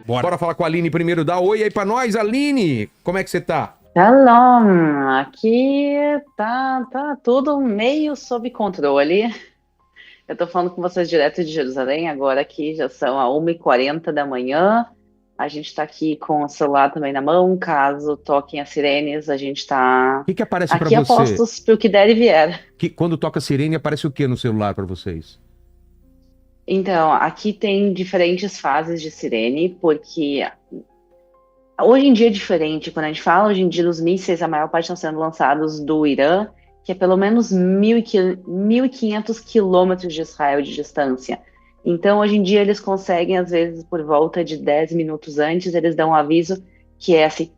Bora falar com a Aline primeiro. Dá oi aí pra nós, Aline. Como é que você tá? Shalom, aqui tá tudo meio sob controle. Eu tô falando com vocês direto de Jerusalém, agora aqui já são a 1h40 da manhã. A gente tá aqui com o celular também na mão, caso toquem as sirenes, a gente tá O que aparece pra aqui a você? postos pro que der e vier. Quando toca sirene, aparece o que no celular pra vocês? Então, aqui tem diferentes fases de sirene, porque hoje em dia é diferente. Quando a gente fala hoje em dia dos mísseis, a maior parte estão sendo lançados do Irã, que é pelo menos 1.500 quilômetros de Israel de distância. Então, hoje em dia, eles conseguem, às vezes, por volta de 10 minutos antes, eles dão um aviso que é assim,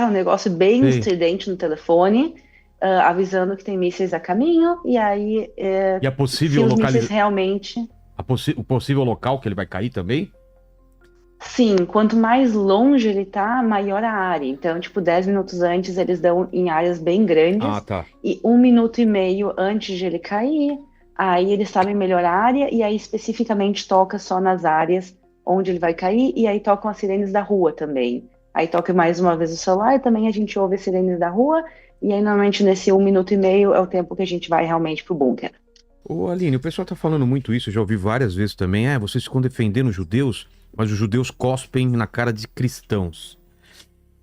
um negócio bem Sei. estridente no telefone, avisando que tem mísseis a caminho, e aí, E a se possível os mísseis localização, realmente. o possível local que ele vai cair também? Sim, quanto mais longe ele tá, maior a área. Então, tipo, 10 minutos antes eles dão em áreas bem Ah, grandes tá. e 1 minuto e meio antes de ele cair, aí eles sabem melhor a área e aí especificamente toca só nas áreas onde ele vai cair e aí tocam as sirenes da rua também. Aí toca mais uma vez o celular e também a gente ouve as sirenes da rua e aí normalmente nesse 1 minuto e meio é o tempo que a gente vai realmente pro bunker. Ô, Aline, o pessoal tá falando muito isso, eu já ouvi várias vezes também. Ah, vocês ficam defendendo os judeus, mas os judeus cospem na cara de cristãos.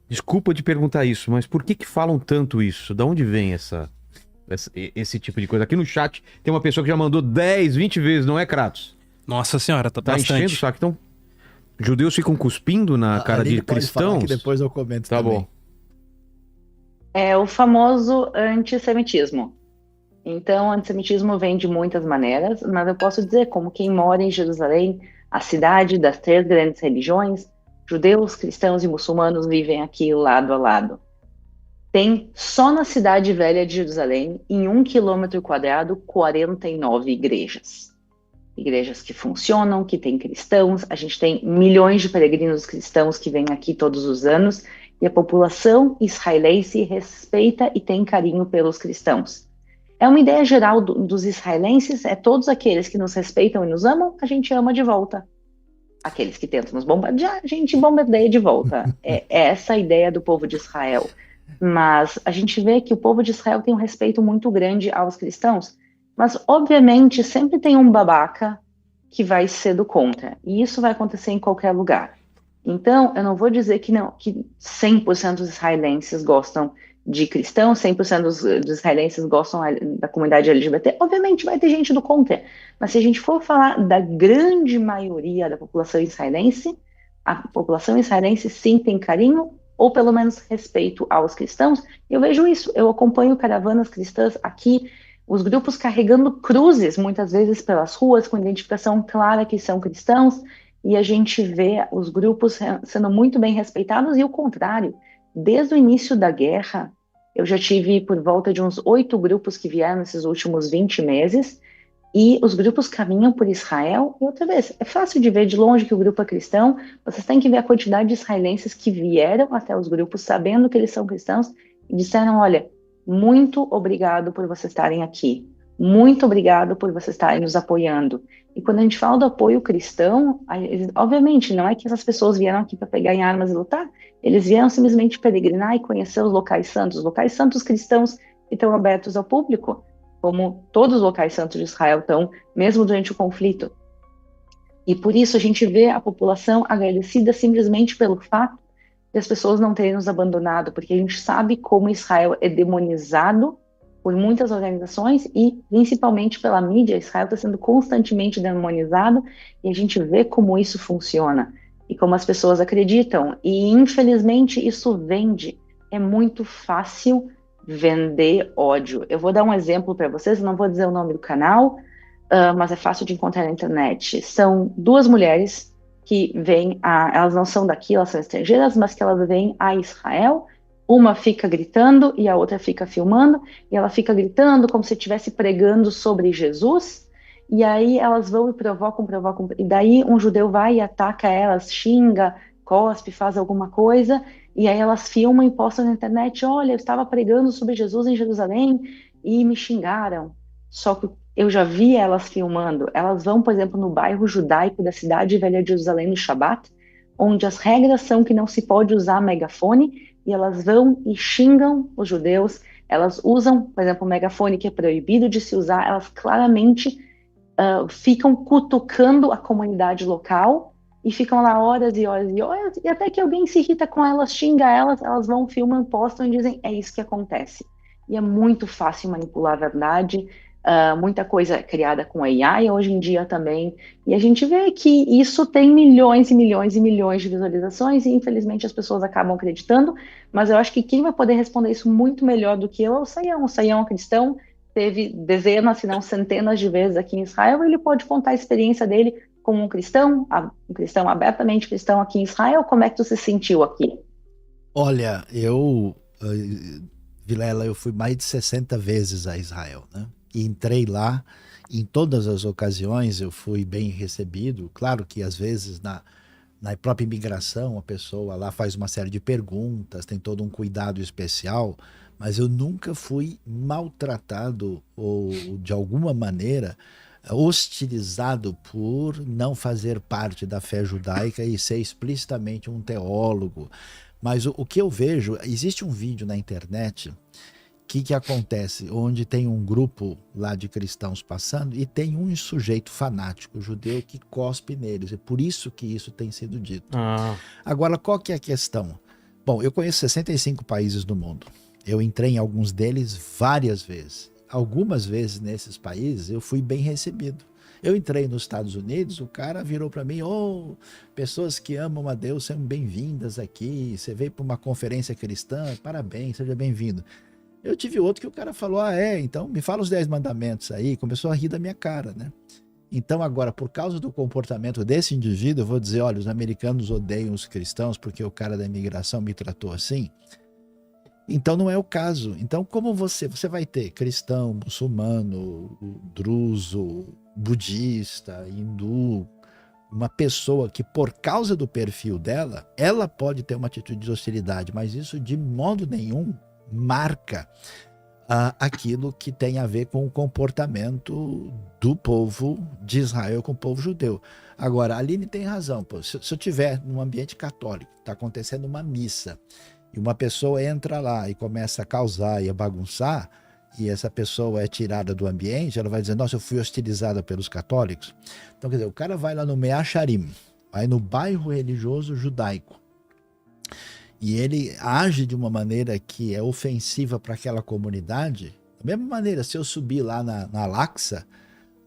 Desculpa de perguntar isso, mas por que falam tanto isso? Da onde vem esse tipo de coisa? Aqui no chat tem uma pessoa que já mandou 10, 20 vezes, não é, Kratos? Nossa senhora, tá Tá enchendo o bastante. saco. Então, judeus ficam cuspindo na A cara de Aline pode falar que cristãos? depois eu comento Tá também. bom. É o famoso antissemitismo. Então, o antissemitismo vem de muitas maneiras, mas eu posso dizer, como quem mora em Jerusalém, a cidade das três grandes religiões, judeus, cristãos e muçulmanos vivem aqui lado a lado. Tem só na cidade velha de Jerusalém, em 1 quilômetro quadrado, 49 igrejas. Igrejas que funcionam, que têm cristãos, a gente tem milhões de peregrinos cristãos que vêm aqui todos os anos, e a população israelense respeita e tem carinho pelos cristãos. É uma ideia geral dos israelenses, é todos aqueles que nos respeitam e nos amam, a gente ama de volta. Aqueles que tentam nos bombardear, a gente bombardeia de volta. É essa a ideia do povo de Israel. Mas a gente vê que o povo de Israel tem um respeito muito grande aos cristãos, mas obviamente sempre tem um babaca que vai ser do contra, e isso vai acontecer em qualquer lugar. Então, eu não vou dizer que não, que 100% dos israelenses gostam de cristãos, 100% dos israelenses gostam da comunidade LGBT. Obviamente vai ter gente do contra, mas se a gente for falar da grande maioria da população israelense, a população israelense sim tem carinho, ou pelo menos respeito aos cristãos. Eu vejo isso, eu acompanho caravanas cristãs aqui, os grupos carregando cruzes, muitas vezes pelas ruas, com identificação clara que são cristãos, e a gente vê os grupos sendo muito bem respeitados, e o contrário, desde o início da guerra, eu já tive por volta de uns 8 grupos que vieram nesses últimos 20 meses, e os grupos caminham por Israel, e outra vez, é fácil de ver de longe que o grupo é cristão, vocês têm que ver a quantidade de israelenses que vieram até os grupos sabendo que eles são cristãos, e disseram, olha, muito obrigado por vocês estarem aqui, muito obrigado por vocês estarem nos apoiando. E quando a gente fala do apoio cristão, obviamente não é que essas pessoas vieram aqui para pegar em armas e lutar, eles vieram simplesmente peregrinar e conhecer os locais santos cristãos que estão abertos ao público, como todos os locais santos de Israel estão, mesmo durante o conflito. E por isso a gente vê a população agradecida simplesmente pelo fato de as pessoas não terem nos abandonado, porque a gente sabe como Israel é demonizado por muitas organizações e principalmente pela mídia. Israel está sendo constantemente demonizado e a gente vê como isso funciona e como as pessoas acreditam. E infelizmente isso vende. É muito fácil vender ódio. Eu vou dar um exemplo para vocês, não vou dizer o nome do canal, mas é fácil de encontrar na internet. São duas mulheres que elas não são daqui, elas são estrangeiras, mas que elas vêm a Israel. Uma fica gritando e a outra fica filmando, e ela fica gritando como se estivesse pregando sobre Jesus, e aí elas vão e provocam, e daí um judeu vai e ataca elas, xinga, cospe, faz alguma coisa, e aí elas filmam e postam na internet, olha, eu estava pregando sobre Jesus em Jerusalém, e me xingaram. Só que Eu já vi elas filmando. Elas vão, por exemplo, no bairro judaico da cidade velha de Jerusalém no Shabat, onde as regras são que não se pode usar megafone, e elas vão e xingam os judeus. Elas usam, por exemplo, o megafone que é proibido de se usar. Elas claramente ficam cutucando a comunidade local e ficam lá horas e horas e horas, e até que alguém se irrita com elas, xinga elas, elas vão, filmam, postam e dizem, é isso que acontece. E é muito fácil manipular a verdade, muita coisa é criada com AI hoje em dia também, e a gente vê que isso tem milhões e milhões e milhões de visualizações, e infelizmente as pessoas acabam acreditando, mas eu acho que quem vai poder responder isso muito melhor do que eu é o Saião. O Saião é um cristão, teve dezenas, se não centenas de vezes aqui em Israel, ele pode contar a experiência dele como um cristão abertamente cristão aqui em Israel. Como é que tu se sentiu aqui? Olha, Vilela, eu fui mais de 60 vezes a Israel, né? E entrei lá, em todas as ocasiões eu fui bem recebido. Claro que às vezes na própria imigração a pessoa lá faz uma série de perguntas, tem todo um cuidado especial, mas eu nunca fui maltratado ou de alguma maneira hostilizado por não fazer parte da fé judaica e ser explicitamente um teólogo. Mas o que eu vejo, existe um vídeo na internet, que acontece? Onde tem um grupo lá de cristãos passando e tem um sujeito fanático judeu que cospe neles. É por isso que isso tem sido dito. Agora, qual que é a questão? Bom, eu conheço 65 países do mundo. Eu entrei em alguns deles várias vezes. Algumas vezes nesses países eu fui bem recebido. Eu entrei nos Estados Unidos, o cara virou para mim, pessoas que amam a Deus são bem-vindas aqui, você veio para uma conferência cristã, parabéns, seja bem-vindo. Eu tive outro que o cara falou, então me fala os 10 mandamentos aí, começou a rir da minha cara, né? Então agora, por causa do comportamento desse indivíduo, eu vou dizer, olha, os americanos odeiam os cristãos porque o cara da imigração me tratou assim. Então não é o caso. Então como você vai ter cristão, muçulmano, druso, budista, hindu, uma pessoa que por causa do perfil dela, ela pode ter uma atitude de hostilidade, mas isso de modo nenhum marca aquilo que tem a ver com o comportamento do povo de Israel com o povo judeu. Agora, a Aline tem razão, pô. Se eu estiver num ambiente católico, está acontecendo uma missa, e uma pessoa entra lá e começa a causar e a bagunçar, e essa pessoa é tirada do ambiente, ela vai dizer, nossa, eu fui hostilizada pelos católicos. Então, quer dizer, o cara vai lá no Mea Sharim, vai no bairro religioso judaico, e ele age de uma maneira que é ofensiva para aquela comunidade. Da mesma maneira, se eu subir lá na Al-Aqsa,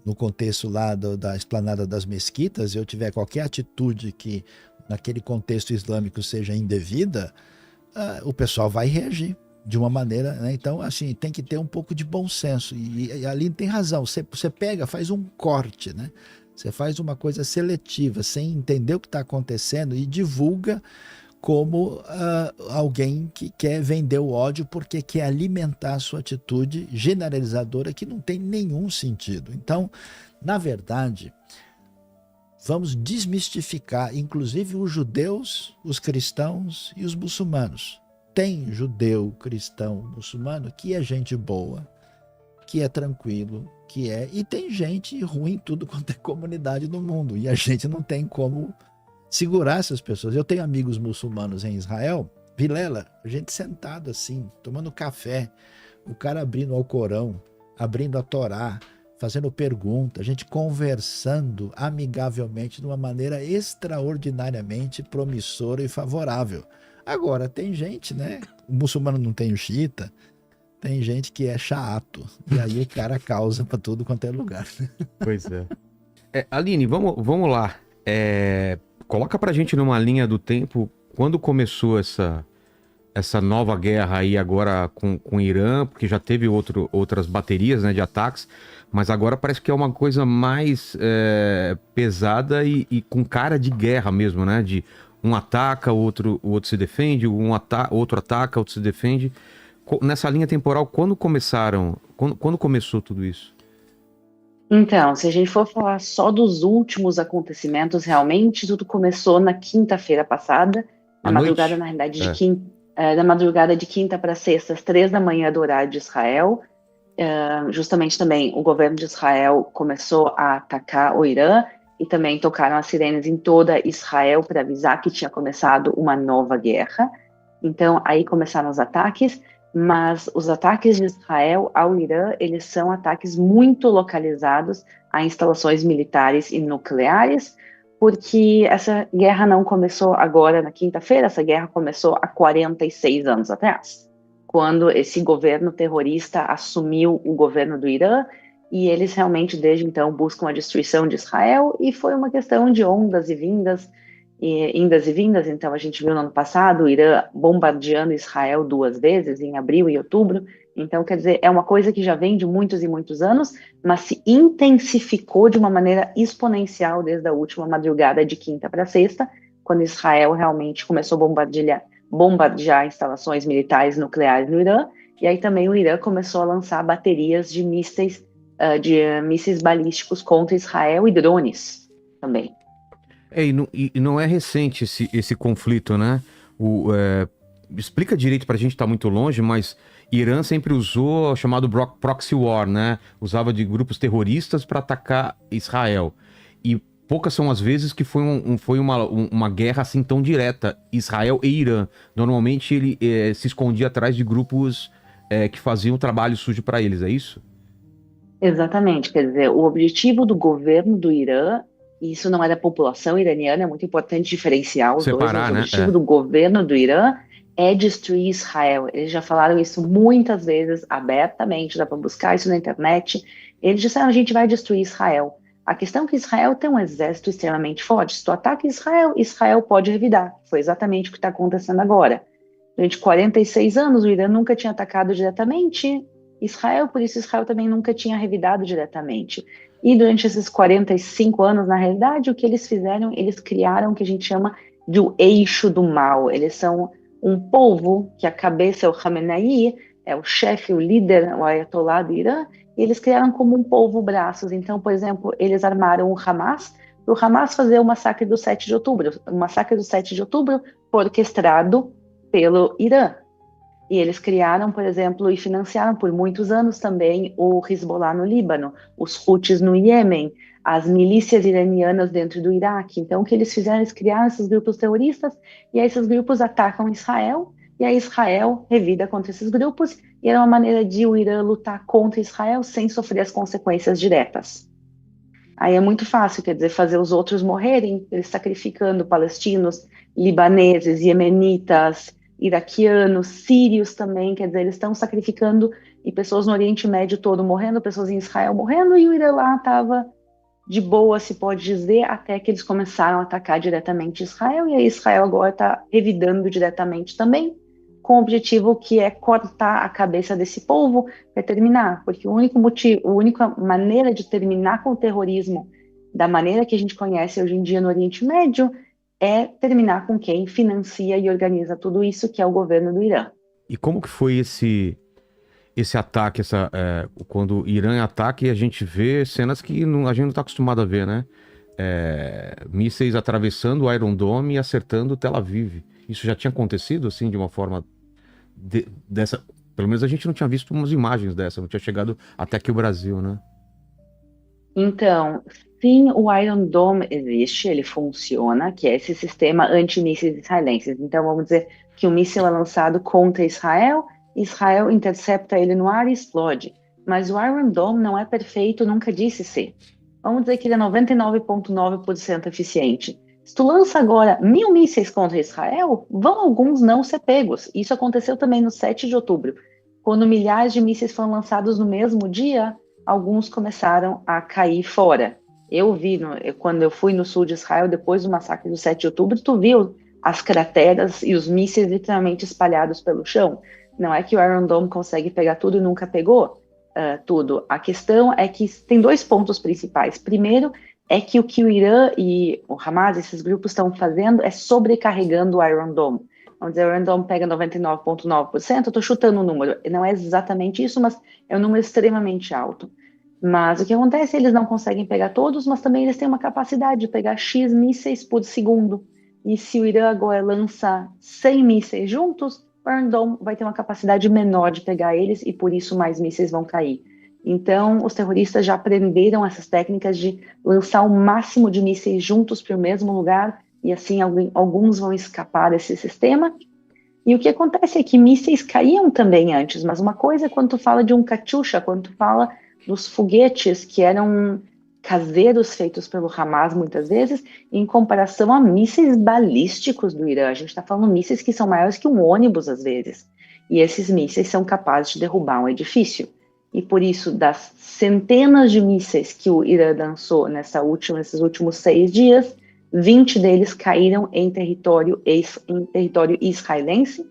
no contexto lá da esplanada das mesquitas, e eu tiver qualquer atitude que naquele contexto islâmico seja indevida, o pessoal vai reagir de uma maneira, né? Então, assim, tem que ter um pouco de bom senso. E a Aline tem razão, você pega, faz um corte, né? Você faz uma coisa seletiva, sem entender o que está acontecendo e divulga como alguém que quer vender o ódio porque quer alimentar a sua atitude generalizadora que não tem nenhum sentido. Então, na verdade, vamos desmistificar, inclusive os judeus, os cristãos e os muçulmanos. Tem judeu, cristão, muçulmano que é gente boa, que é tranquilo, e tem gente ruim em tudo quanto é comunidade no mundo, e a gente não tem como segurar essas pessoas. Eu tenho amigos muçulmanos em Israel, Vilela, a gente sentado assim, tomando café, o cara abrindo o Alcorão, abrindo a Torá, fazendo pergunta, a gente conversando amigavelmente de uma maneira extraordinariamente promissora e favorável. Agora, tem gente, né? O muçulmano não tem o xiita, tem gente que é chato, e aí o cara causa para tudo quanto é lugar. Pois é. Aline, vamos lá. Coloca pra gente numa linha do tempo, quando começou essa nova guerra aí agora com o Irã, porque já teve outras baterias, né, de ataques, mas agora parece que é uma coisa mais pesada e com cara de guerra mesmo, né? De um ataca, o outro se defende, outro ataca, outro se defende. Nessa linha temporal, quando começou tudo isso? Então, se a gente for falar só dos últimos acontecimentos, realmente tudo começou na quinta-feira passada, na madrugada, na realidade, na madrugada de quinta para sexta, às 3 da manhã do horário de Israel. justamente também o governo de Israel começou a atacar o Irã e também tocaram as sirenes em toda Israel para avisar que tinha começado uma nova guerra. Então, aí começaram os ataques, mas os ataques de Israel ao Irã, eles são ataques muito localizados a instalações militares e nucleares, porque essa guerra não começou agora na quinta-feira, essa guerra começou há 46 anos atrás, quando esse governo terrorista assumiu o governo do Irã, e eles realmente, desde então, buscam a destruição de Israel, e foi uma questão de ondas e vindas, indas e vindas. Então, a gente viu no ano passado o Irã bombardeando Israel 2 vezes, em abril e outubro. Então, quer dizer, é uma coisa que já vem de muitos e muitos anos, mas se intensificou de uma maneira exponencial desde a última madrugada de quinta para sexta, quando Israel realmente começou a bombardear instalações militares nucleares no Irã, e aí também o Irã começou a lançar baterias de mísseis balísticos contra Israel e drones também. E não é recente esse conflito, né? Explica direito pra gente, tá muito longe, mas Irã sempre usou o chamado proxy war, né? Usava de grupos terroristas para atacar Israel. E poucas são as vezes que foi uma guerra assim tão direta, Israel e Irã. Normalmente ele se escondia atrás de grupos que faziam trabalho sujo para eles, é isso? Exatamente, quer dizer, o objetivo do governo do Irã, e isso não é da população iraniana, é muito importante diferenciar os dois, mas o objetivo do governo do Irã é destruir Israel. Eles já falaram isso muitas vezes, abertamente, dá para buscar isso na internet. Eles disseram, a gente vai destruir Israel. A questão é que Israel tem um exército extremamente forte. Se tu ataca Israel, Israel pode revidar. Foi exatamente o que está acontecendo agora. Durante 46 anos, o Irã nunca tinha atacado diretamente Israel, por isso Israel também nunca tinha revidado diretamente. E durante esses 45 anos, na realidade, o que eles fizeram, eles criaram o que a gente chama de o eixo do mal. Eles são um povo que a cabeça é o Khamenei, é o chefe, o líder, o Ayatollah do Irã, e eles criaram como um povo braços. Então, por exemplo, eles armaram o Hamas, para o Hamas fazer o massacre do 7 de outubro. O massacre do 7 de outubro foi orquestrado pelo Irã. E eles criaram, por exemplo, e financiaram por muitos anos também o Hezbollah no Líbano, os Houthis no Iêmen, as milícias iranianas dentro do Iraque. Então, o que eles fizeram? Eles criaram esses grupos terroristas, e aí esses grupos atacam Israel, e aí Israel revida contra esses grupos, e era uma maneira de o Irã lutar contra Israel sem sofrer as consequências diretas. Aí é muito fácil, quer dizer, fazer os outros morrerem, eles sacrificando palestinos, libaneses, iemenitas, iraquianos, sírios também, quer dizer, eles estão sacrificando, e pessoas no Oriente Médio todo morrendo, pessoas em Israel morrendo, e o Irã lá estava de boa, se pode dizer, até que eles começaram a atacar diretamente Israel, e aí Israel agora está revidando diretamente também, com o objetivo que é cortar a cabeça desse povo para terminar, porque o único motivo, a única maneira de terminar com o terrorismo da maneira que a gente conhece hoje em dia no Oriente Médio é terminar com quem financia e organiza tudo isso, que é o governo do Irã. E como que foi esse ataque, quando o Irã ataca e a gente vê cenas que a gente não está acostumado a ver, né? Mísseis atravessando o Iron Dome e acertando Tel Aviv. Isso já tinha acontecido, assim, de uma forma dessa... Pelo menos a gente não tinha visto umas imagens dessa, não tinha chegado até aqui o Brasil, né? Então, sim, o Iron Dome existe, ele funciona, que é esse sistema anti-mísseis israelenses. Então, vamos dizer que o míssil é lançado contra Israel, Israel intercepta ele no ar e explode. Mas o Iron Dome não é perfeito, nunca disse ser. Vamos dizer que ele é 99,9% eficiente. Se tu lança agora 1.000 mísseis contra Israel, vão alguns não ser pegos. Isso aconteceu também no 7 de outubro. Quando milhares de mísseis foram lançados no mesmo dia, alguns começaram a cair fora. Eu vi, quando eu fui no sul de Israel, depois do massacre do 7 de outubro, tu viu as crateras e os mísseis literalmente espalhados pelo chão. Não é que o Iron Dome consegue pegar tudo e nunca pegou tudo. A questão é que tem 2 pontos principais. Primeiro, é que o o Irã e o Hamas, esses grupos, estão fazendo é sobrecarregando o Iron Dome. Vamos dizer, o Iron Dome pega 99,9%, eu estou chutando o número, não é exatamente isso, mas é um número extremamente alto. Mas o que acontece, eles não conseguem pegar todos, mas também eles têm uma capacidade de pegar X mísseis por segundo. E se o Irã agora lança 100 mísseis juntos, Iron Dome vai ter uma capacidade menor de pegar eles e por isso mais mísseis vão cair. Então, os terroristas já aprenderam essas técnicas de lançar o máximo de mísseis juntos para o mesmo lugar e assim alguns vão escapar desse sistema. E o que acontece é que mísseis caíam também antes, mas uma coisa é quando tu fala de um Katyusha, quando tu fala dos foguetes que eram caseiros feitos pelo Hamas muitas vezes, em comparação a mísseis balísticos do Irã. A gente está falando mísseis que são maiores que um ônibus às vezes. E esses mísseis são capazes de derrubar um edifício. E por isso, das centenas de mísseis que o Irã lançou nesses últimos 6 dias, 20 deles caíram em território israelense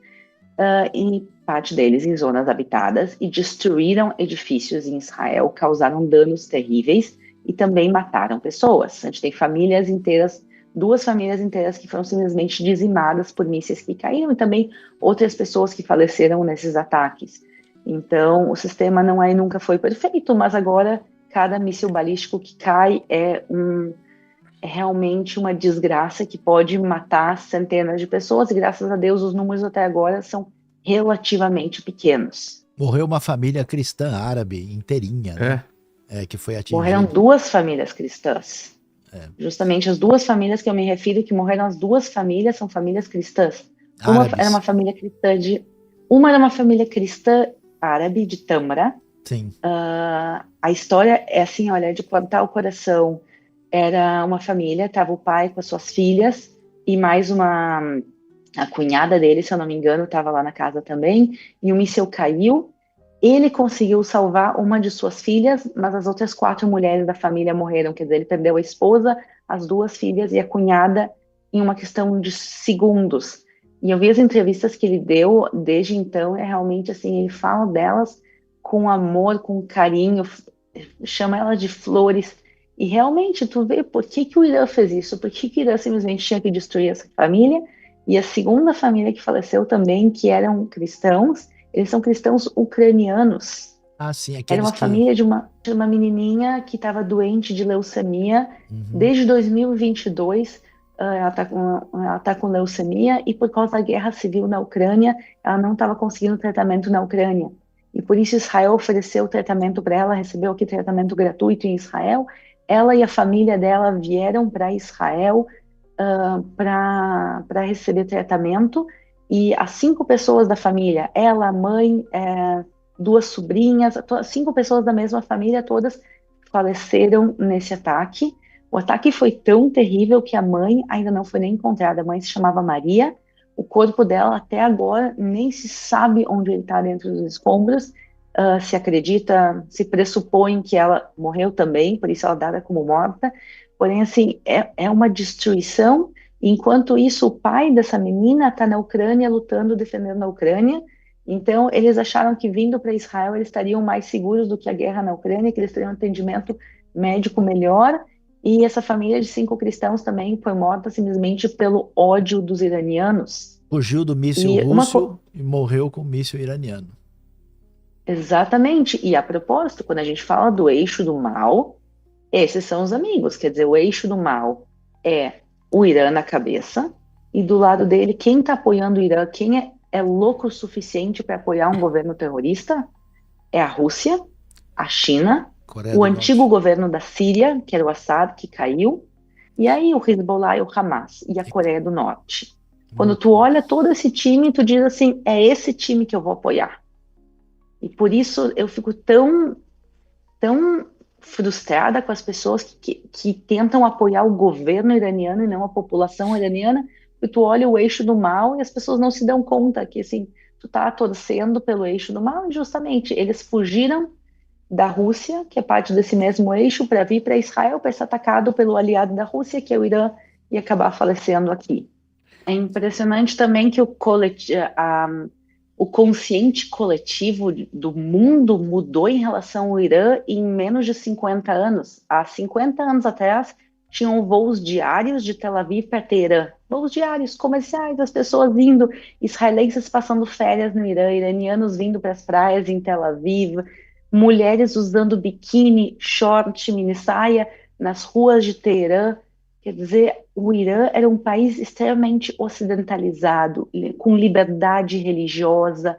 e parte deles em zonas habitadas e destruíram edifícios em Israel, causaram danos terríveis e também mataram pessoas. A gente tem famílias inteiras, 2 famílias inteiras que foram simplesmente dizimadas por mísseis que caíram e também outras pessoas que faleceram nesses ataques. Então, o sistema nunca foi perfeito, mas agora cada míssil balístico que cai é realmente uma desgraça que pode matar centenas de pessoas e graças a Deus os números até agora são relativamente pequenos. Morreu uma família cristã árabe inteirinha, né? Que foi atingida. Morreram 2 famílias cristãs. Justamente as 2 famílias que eu me refiro, que morreram as 2 famílias, são famílias cristãs. Uma era uma família cristã árabe de Tamra. Sim. A história é assim, olha, de cortar o coração. Era uma família, estava o pai com as suas filhas e mais a cunhada dele, se eu não me engano, estava lá na casa também, e o míssil caiu. Ele conseguiu salvar uma de suas filhas, mas as outras 4 mulheres da família morreram, quer dizer, ele perdeu a esposa, as 2 filhas e a cunhada em uma questão de segundos. E eu vi as entrevistas que ele deu desde então, realmente assim, ele fala delas com amor, com carinho, chama elas de flores. E realmente, tu vê por que o Irã fez isso, por que o Irã simplesmente tinha que destruir essa família. E a segunda família que faleceu também, que eram cristãos, eles são cristãos ucranianos. Sim, era uma família de uma menininha que estava doente de leucemia. Desde 2022, ela tá com leucemia e por causa da guerra civil na Ucrânia, ela não estava conseguindo tratamento na Ucrânia. E por isso Israel ofereceu tratamento para ela, recebeu aqui tratamento gratuito em Israel. Ela e a família dela vieram para Israel para receber tratamento. E as 5 pessoas da família, ela, a mãe, 2 sobrinhas, 5 pessoas da mesma família, todas faleceram nesse ataque. O ataque foi tão terrível que a mãe ainda não foi nem encontrada. A mãe se chamava Maria. O corpo dela até agora nem se sabe onde ele está dentro dos escombros. Se acredita, se pressupõe que ela morreu também, por isso ela é dada como morta. Porém, assim, é uma destruição. Enquanto isso, o pai dessa menina está na Ucrânia, lutando, defendendo a Ucrânia. Então, eles acharam que vindo para Israel eles estariam mais seguros do que a guerra na Ucrânia, que eles teriam um atendimento médico melhor. E essa família de 5 cristãos também foi morta simplesmente pelo ódio dos iranianos. Fugiu do míssil russo e morreu com o míssil iraniano. Exatamente. E a propósito, quando a gente fala do eixo do mal, esses são os amigos. Quer dizer, o eixo do mal é o Irã na cabeça, e do lado dele, quem está apoiando o Irã, quem é louco o suficiente para apoiar um governo terrorista, é a Rússia, a China, o antigo governo da Síria, que era o Assad, que caiu, e aí o Hezbollah e o Hamas, e a Coreia do Norte. Quando tu olha todo esse time, tu diz assim, é esse time que eu vou apoiar. E por isso eu fico tão frustrada com as pessoas que tentam apoiar o governo iraniano e não a população iraniana, porque tu olha o eixo do mal e as pessoas não se dão conta que assim, tu tá torcendo pelo eixo do mal, e justamente eles fugiram da Rússia, que é parte desse mesmo eixo, para vir para Israel, para ser atacado pelo aliado da Rússia, que é o Irã, e acabar falecendo aqui. É impressionante também que o consciente coletivo do mundo mudou em relação ao Irã em menos de 50 anos. Há 50 anos atrás, tinham voos diários de Tel Aviv para Teherã. Voos diários, comerciais, as pessoas indo, israelenses passando férias no Irã, iranianos vindo para as praias em Tel Aviv, mulheres usando biquíni, short, mini saia nas ruas de Teherã. Quer dizer, o Irã era um país extremamente ocidentalizado, com liberdade religiosa,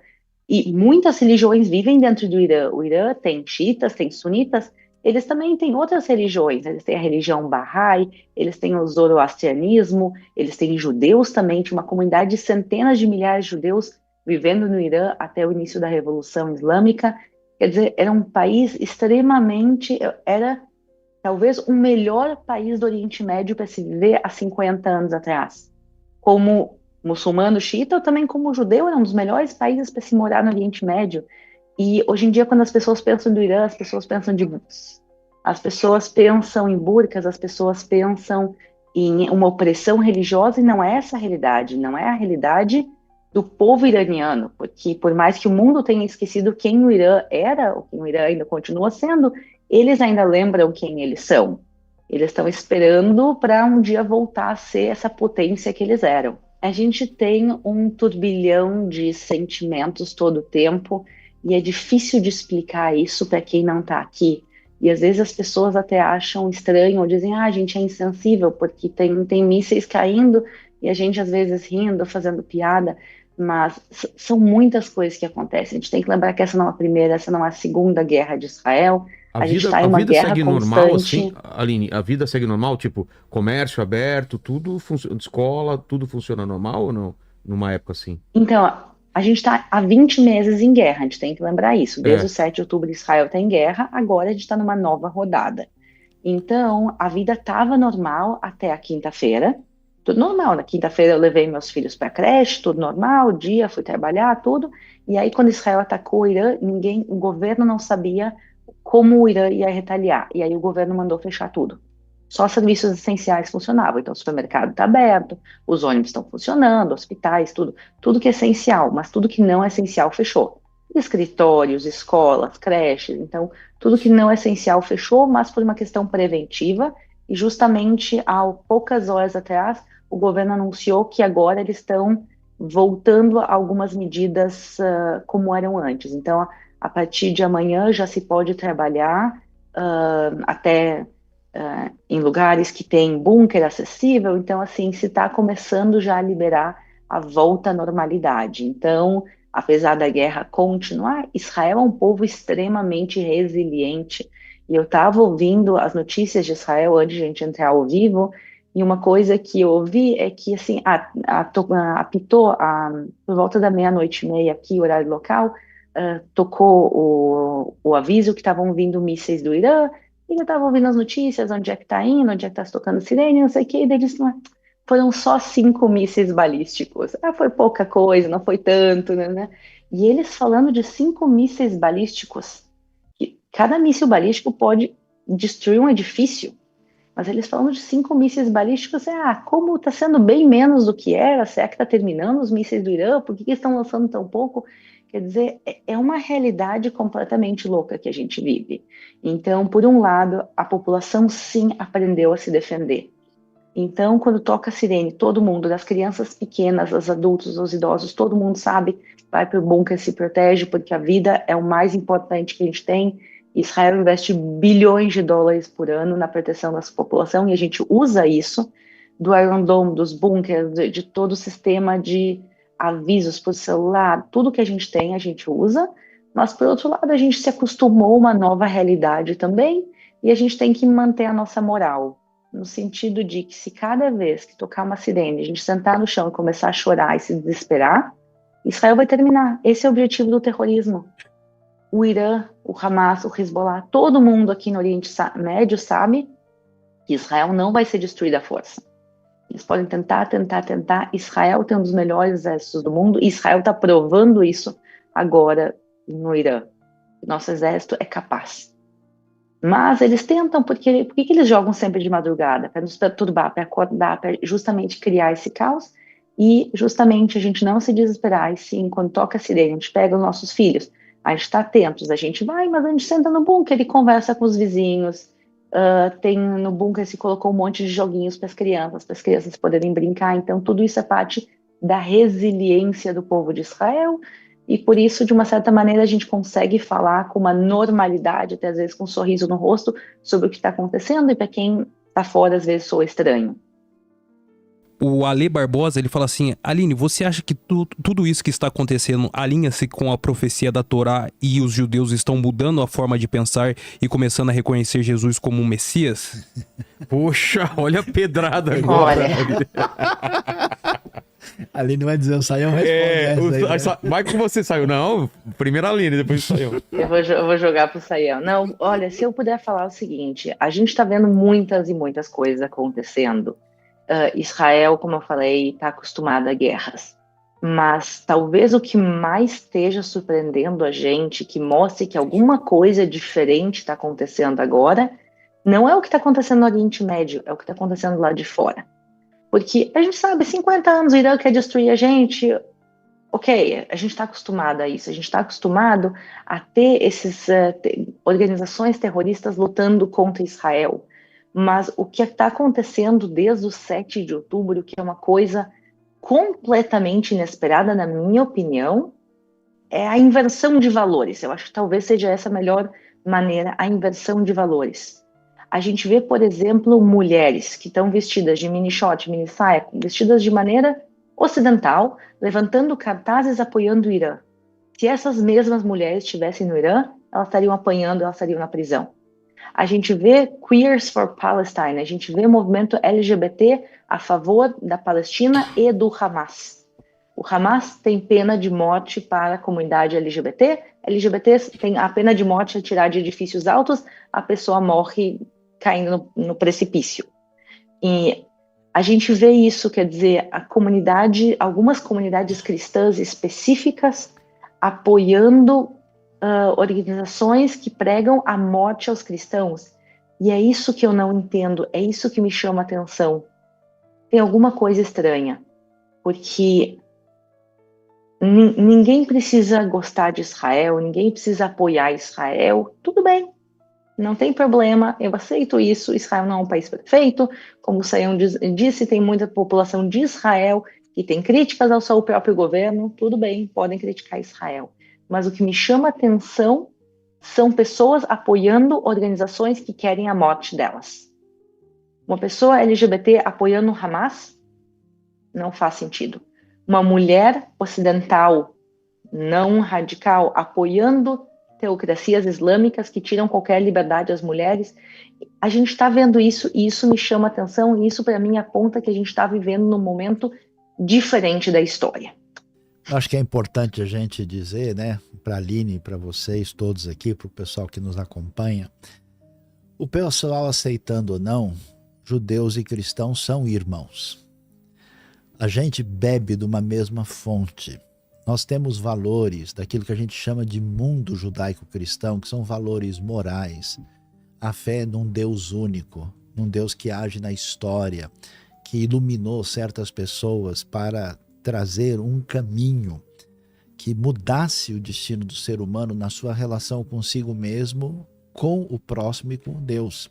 e muitas religiões vivem dentro do Irã. O Irã tem xiitas, tem sunitas, eles também têm outras religiões. Eles têm a religião Bahá'í, eles têm o zoroastrianismo, eles têm judeus também. Tinha uma comunidade de centenas de milhares de judeus vivendo no Irã até o início da Revolução Islâmica. Quer dizer, era um país extremamente... Era talvez o melhor país do Oriente Médio para se viver há 50 anos atrás. Como muçulmano xiita, ou também como judeu, era um dos melhores países para se morar no Oriente Médio. E hoje em dia, quando as pessoas pensam do Irã, as pessoas pensam em burcas, as pessoas pensam em uma opressão religiosa, e não é essa a realidade, não é a realidade do povo iraniano, porque por mais que o mundo tenha esquecido quem o Irã era, ou quem o Irã ainda continua sendo, eles ainda lembram quem eles são. Eles estão esperando para um dia voltar a ser essa potência que eles eram. A gente tem um turbilhão de sentimentos todo o tempo, e é difícil de explicar isso para quem não está aqui. E às vezes as pessoas até acham estranho, ou dizem, a gente é insensível, porque tem mísseis caindo, e a gente às vezes rindo, fazendo piada, mas são muitas coisas que acontecem. A gente tem que lembrar que essa não é a primeira, essa não é a segunda guerra de Israel. A gente está em A uma vida guerra segue normal, constante. assim, Aline? A vida segue normal? Tipo, comércio aberto, tudo funciona, escola, tudo funciona normal ou não? Numa época assim? Então, a gente está há 20 meses em guerra, a gente tem que lembrar isso. Desde É. o 7 de outubro, Israel está em guerra, agora a gente está numa nova rodada. Então, a vida estava normal até a quinta-feira. Tudo normal. Na quinta-feira eu levei meus filhos para a creche, tudo normal, dia, fui trabalhar, tudo. E aí, quando Israel atacou o Irã, o governo não sabia como o Irã ia retaliar. E aí o governo mandou fechar tudo. Só serviços essenciais funcionavam. Então, o supermercado está aberto, os ônibus estão funcionando, hospitais, tudo que é essencial, mas tudo que não é essencial fechou. Escritórios, escolas, creches, então, tudo que não é essencial fechou, mas por uma questão preventiva, e justamente há poucas horas atrás, o governo anunciou que agora eles estão voltando a algumas medidas como eram antes. Então, a partir de amanhã já se pode trabalhar até em lugares que tem bunker acessível. Então, assim, se está começando já a liberar a volta à normalidade. Então, apesar da guerra continuar, Israel é um povo extremamente resiliente. E eu estava ouvindo as notícias de Israel antes de a gente entrar ao vivo, e uma coisa que eu ouvi é que, assim, apitou por volta da 00:30 aqui, horário local, tocou o aviso que estavam vindo mísseis do Irã, e eu estava ouvindo as notícias, onde é que está indo, onde é que está se tocando sirene, não sei o quê, e daí eles foram só 5 mísseis balísticos. Foi pouca coisa, não foi tanto, né? E eles falando de 5 mísseis balísticos, que cada míssil balístico pode destruir um edifício, mas eles falando de 5 mísseis balísticos, como está sendo bem menos do que era, será que está terminando os mísseis do Irã, por que eles estão lançando tão pouco? Quer dizer, é uma realidade completamente louca que a gente vive. Então, por um lado, a população sim aprendeu a se defender. Então, quando toca a sirene, todo mundo, das crianças pequenas, aos adultos, aos idosos, todo mundo sabe, vai para o bunker, se protege, porque a vida é o mais importante que a gente tem. Israel investe bilhões de dólares por ano na proteção da sua população, e a gente usa isso, do Iron Dome, dos bunkers, de todo o sistema de avisos por celular, tudo que a gente usa, mas por outro lado a gente se acostumou a uma nova realidade também, e a gente tem que manter a nossa moral, no sentido de que se cada vez que tocar uma sirene, a gente sentar no chão e começar a chorar e se desesperar, Israel vai terminar. Esse é o objetivo do terrorismo. O Irã, o Hamas, o Hezbollah, todo mundo aqui no Oriente Médio sabe que Israel não vai ser destruída à força. Eles podem tentar. Israel tem um dos melhores exércitos do mundo, e Israel está provando isso agora no Irã. Nosso exército é capaz. Mas eles tentam, por que eles jogam sempre de madrugada? Para nos perturbar, para acordar, para justamente criar esse caos, e justamente a gente não se desesperar. E sim, quando toca a sirene, a gente pega os nossos filhos, a gente está atentos, a gente vai, mas a gente senta no bunker e conversa com os vizinhos. Tem no bunker se colocou um monte de joguinhos para as crianças poderem brincar. Então tudo isso é parte da resiliência do povo de Israel, e por isso, de uma certa maneira, a gente consegue falar com uma normalidade, até às vezes com um sorriso no rosto, sobre o que está acontecendo. E para quem tá fora às vezes soa estranho. O Ale Barbosa, ele fala assim: Aline, você acha que tudo isso que está acontecendo alinha-se com a profecia da Torá e os judeus estão mudando a forma de pensar e começando a reconhecer Jesus como um Messias? Poxa, olha a pedrada agora. Olha, Ali não vai dizer o Saião responde essa aí, né? Vai com você, saiu. Não, primeira linha, depois saiu. eu vou jogar pro Sayão. Não, olha, se eu puder falar o seguinte, a gente tá vendo muitas e muitas coisas acontecendo. Israel, como eu falei, está acostumada a guerras. Mas talvez o que mais esteja surpreendendo a gente, que mostre que alguma coisa diferente está acontecendo agora, não é o que está acontecendo no Oriente Médio, é o que está acontecendo lá de fora. Porque a gente sabe, 50 anos o Irã quer destruir a gente. Ok, a gente está acostumado a isso, a gente está acostumado a ter essas organizações terroristas lutando contra Israel. Mas o que está acontecendo desde o 7 de outubro, que é uma coisa completamente inesperada, na minha opinião, é a inversão de valores. Eu acho que talvez seja essa a melhor maneira, a inversão de valores. A gente vê, por exemplo, mulheres que estão vestidas de mini short, mini saia, vestidas de maneira ocidental, levantando cartazes apoiando o Irã. Se essas mesmas mulheres estivessem no Irã, elas estariam apanhando, elas estariam na prisão. A gente vê Queers for Palestine, a gente vê o movimento LGBT a favor da Palestina e do Hamas. O Hamas tem pena de morte para a comunidade LGBT, LGBTs tem a pena de morte a tirar de edifícios altos, a pessoa morre caindo no precipício. E a gente vê isso, quer dizer, algumas comunidades cristãs específicas apoiando organizações que pregam a morte aos cristãos. E é isso que eu não entendo, é isso que me chama a atenção. Tem alguma coisa estranha, porque ninguém precisa gostar de Israel, ninguém precisa apoiar Israel, tudo bem, não tem problema, eu aceito isso, Israel não é um país perfeito, como o Sayão disse, tem muita população de Israel que tem críticas ao seu próprio governo, tudo bem, podem criticar Israel. Mas o que me chama a atenção são pessoas apoiando organizações que querem a morte delas. Uma pessoa LGBT apoiando o Hamas não faz sentido. Uma mulher ocidental, não radical, apoiando teocracias islâmicas que tiram qualquer liberdade às mulheres, a gente está vendo isso e isso me chama a atenção e isso para mim aponta que a gente está vivendo num momento diferente da história. Eu acho que é importante a gente dizer, né, para a Aline, para vocês todos aqui, para o pessoal que nos acompanha, o pessoal aceitando ou não, judeus e cristãos são irmãos. A gente bebe de uma mesma fonte. Nós temos valores daquilo que a gente chama de mundo judaico-cristão, que são valores morais, a fé num Deus único, num Deus que age na história, que iluminou certas pessoas para trazer um caminho que mudasse o destino do ser humano na sua relação consigo mesmo, com o próximo e com Deus.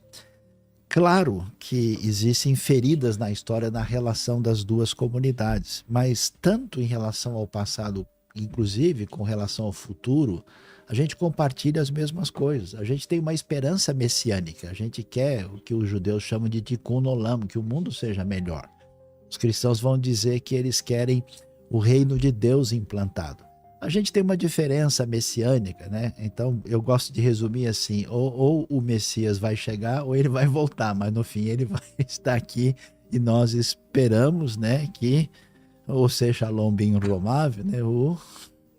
Claro que existem feridas na história na relação das duas comunidades, mas tanto em relação ao passado, inclusive com relação ao futuro, a gente compartilha as mesmas coisas. A gente tem uma esperança messiânica, a gente quer o que os judeus chamam de tikkun olam, que o mundo seja melhor. Os cristãos vão dizer que eles querem o reino de Deus implantado. A gente tem uma diferença messiânica, né? Então eu gosto de resumir assim, ou o Messias vai chegar ou ele vai voltar, mas no fim ele vai estar aqui e nós esperamos, né, que o ser Shalom bin Romav, né, o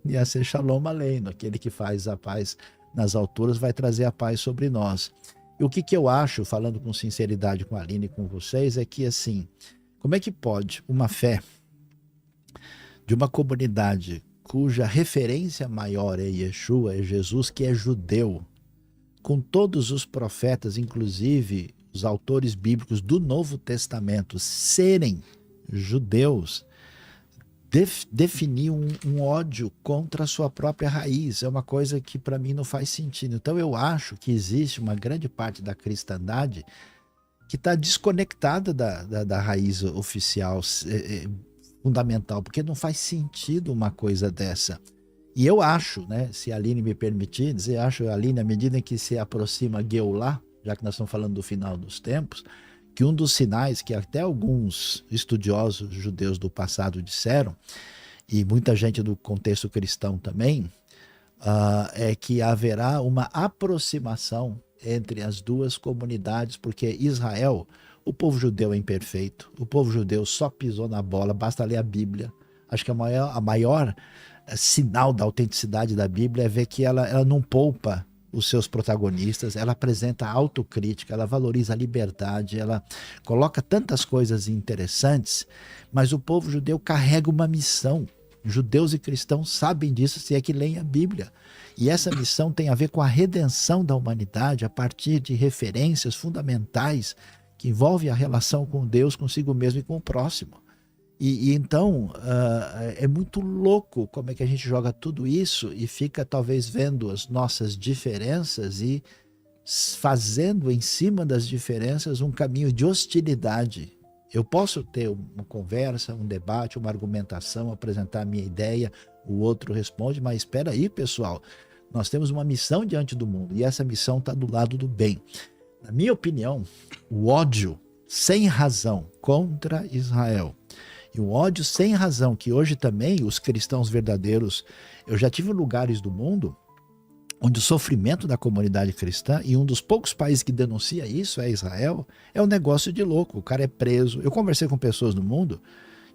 Yasser Shalom Aleinu, aquele que faz a paz nas alturas vai trazer a paz sobre nós. E o que eu acho, falando com sinceridade com a Aline e com vocês, é que assim, como é que pode uma fé de uma comunidade cuja referência maior é Yeshua, é Jesus, que é judeu, com todos os profetas, inclusive os autores bíblicos do Novo Testamento, serem judeus, definir um ódio contra a sua própria raiz? É uma coisa que para mim não faz sentido. Então eu acho que existe uma grande parte da cristandade que está desconectada da raiz oficial, fundamental, porque não faz sentido uma coisa dessa. E eu acho, né, se a Aline me permitir dizer, acho, Aline, à medida que se aproxima Geulah, já que nós estamos falando do final dos tempos, que um dos sinais que até alguns estudiosos judeus do passado disseram, e muita gente do contexto cristão também, é que haverá uma aproximação entre as duas comunidades, porque Israel, o povo judeu é imperfeito, o povo judeu só pisou na bola, basta ler a Bíblia. Acho que a maior sinal da autenticidade da Bíblia é ver que ela não poupa os seus protagonistas, ela apresenta autocrítica, ela valoriza a liberdade, ela coloca tantas coisas interessantes, mas o povo judeu carrega uma missão. Judeus e cristãos sabem disso se é que leem a Bíblia. E essa missão tem a ver com a redenção da humanidade a partir de referências fundamentais que envolvem a relação com Deus, consigo mesmo e com o próximo. E então é muito louco como é que a gente joga tudo isso e fica talvez vendo as nossas diferenças e fazendo em cima das diferenças um caminho de hostilidade. Eu posso ter uma conversa, um debate, uma argumentação, apresentar a minha ideia, o outro responde, mas espera aí, pessoal, nós temos uma missão diante do mundo e essa missão está do lado do bem. Na minha opinião, o ódio sem razão contra Israel e o ódio sem razão que hoje também os cristãos verdadeiros, eu já tive lugares do mundo onde o sofrimento da comunidade cristã, e um dos poucos países que denuncia isso é Israel, é um negócio de louco. O cara é preso. Eu conversei com pessoas no mundo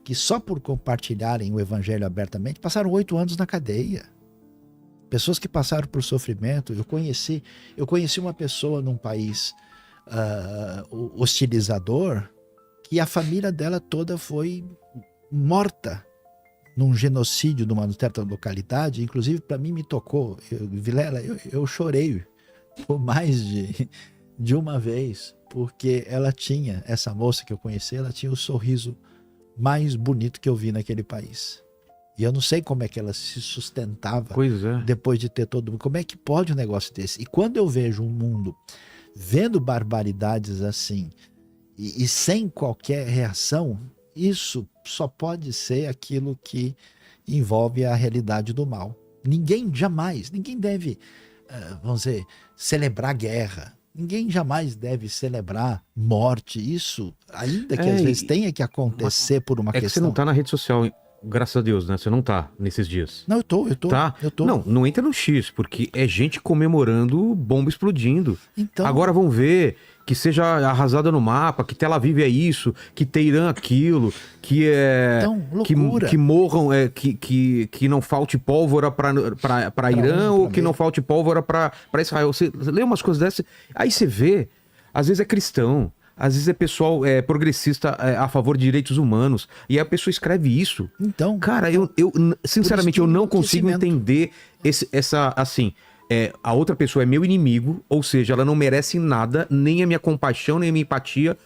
que só por compartilharem o evangelho abertamente passaram 8 anos na cadeia. Pessoas que passaram por sofrimento. Eu conheci uma pessoa num país hostilizador que a família dela toda foi morta num genocídio numa certa localidade. Inclusive para mim me tocou, Vilela, eu chorei por mais de uma vez, porque ela tinha, essa moça que eu conheci, ela tinha o sorriso mais bonito que eu vi naquele país. E eu não sei como é que ela se sustentava depois de ter todo mundo. Como é que pode um negócio desse? E quando eu vejo um mundo vendo barbaridades assim e sem qualquer reação, isso só pode ser aquilo que envolve a realidade do mal. Ninguém deve, vamos dizer, celebrar guerra. Ninguém jamais deve celebrar morte. Isso, ainda que às vezes tenha que acontecer por uma questão... É que você não tá na rede social, graças a Deus, né? Você não tá nesses dias. Não, eu tô. Tá? Eu tô. Não entra no X, porque é gente comemorando bomba explodindo. Então... Agora vão ver que seja arrasada no mapa, que Tel Aviv é isso, que Teherã aquilo, que é... Então, loucura. Que morram, que não falte pólvora para Irã ou que não falte pólvora para Israel. Você lê umas coisas dessas, aí você vê, às vezes é cristão, às vezes é pessoal progressista a favor de direitos humanos, e aí a pessoa escreve isso. Então, cara, eu sinceramente, eu não consigo entender a outra pessoa é meu inimigo, ou seja, ela não merece nada, nem a minha compaixão, nem a minha empatia,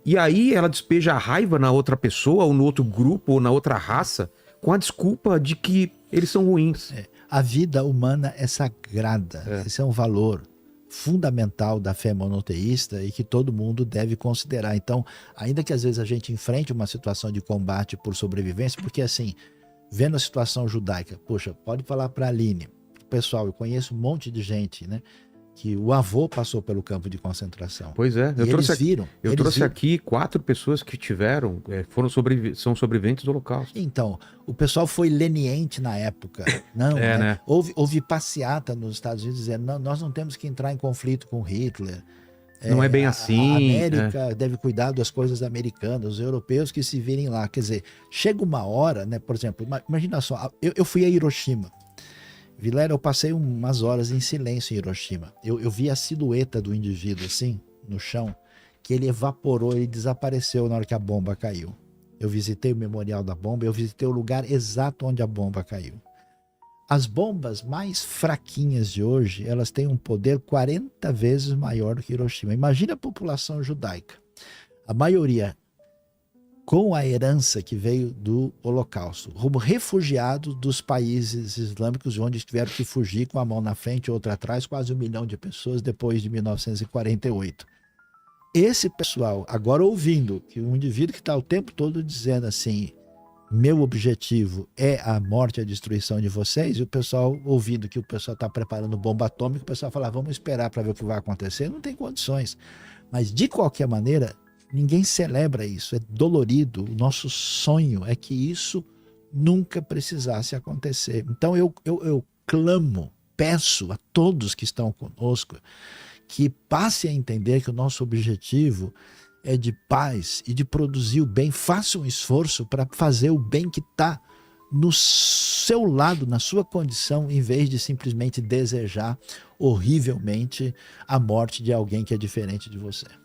e aí ela despeja a raiva na outra pessoa, ou no outro grupo, ou na outra raça, com a desculpa de que eles são ruins. A vida humana é sagrada, esse é um valor fundamental da fé monoteísta e que todo mundo deve considerar. Então, ainda que às vezes a gente enfrente uma situação de combate por sobrevivência, porque assim, vendo a situação judaica, poxa, pode falar para a Aline, pessoal, eu conheço um monte de gente, né, que o avô passou pelo campo de concentração. Pois é, eu trouxe aqui 4 pessoas que tiveram, são sobreviventes do Holocausto. Então, o pessoal foi leniente na época. Não, né? Houve passeata nos Estados Unidos dizendo, não, nós não temos que entrar em conflito com Hitler. Não é bem assim. A América deve cuidar das coisas americanas, os europeus que se virem lá. Quer dizer, chega uma hora, né, por exemplo, imagina só, eu fui a Hiroshima. Vilela, eu passei umas horas em silêncio em Hiroshima. Eu vi a silhueta do indivíduo assim, no chão, que ele evaporou e desapareceu na hora que a bomba caiu. Eu visitei o memorial da bomba, eu visitei o lugar exato onde a bomba caiu. As bombas mais fraquinhas de hoje, elas têm um poder 40 vezes maior do que Hiroshima. Imagina a população judaica. A maioria com a herança que veio do Holocausto, como refugiados dos países islâmicos, onde tiveram que fugir com a mão na frente e outra atrás, quase 1 milhão de pessoas depois de 1948. Esse pessoal, agora ouvindo que um indivíduo que está o tempo todo dizendo assim, meu objetivo é a morte e a destruição de vocês, e o pessoal ouvindo que o pessoal está preparando bomba atômica, o pessoal fala, vamos esperar para ver o que vai acontecer, não tem condições. Mas de qualquer maneira, Ninguém celebra isso, é dolorido. O nosso sonho é que isso nunca precisasse acontecer. Então eu clamo, peço a todos que estão conosco que passe a entender que o nosso objetivo é de paz e de produzir o bem. Faça um esforço para fazer o bem que está no seu lado, na sua condição, em vez de simplesmente desejar horrivelmente a morte de alguém que é diferente de você.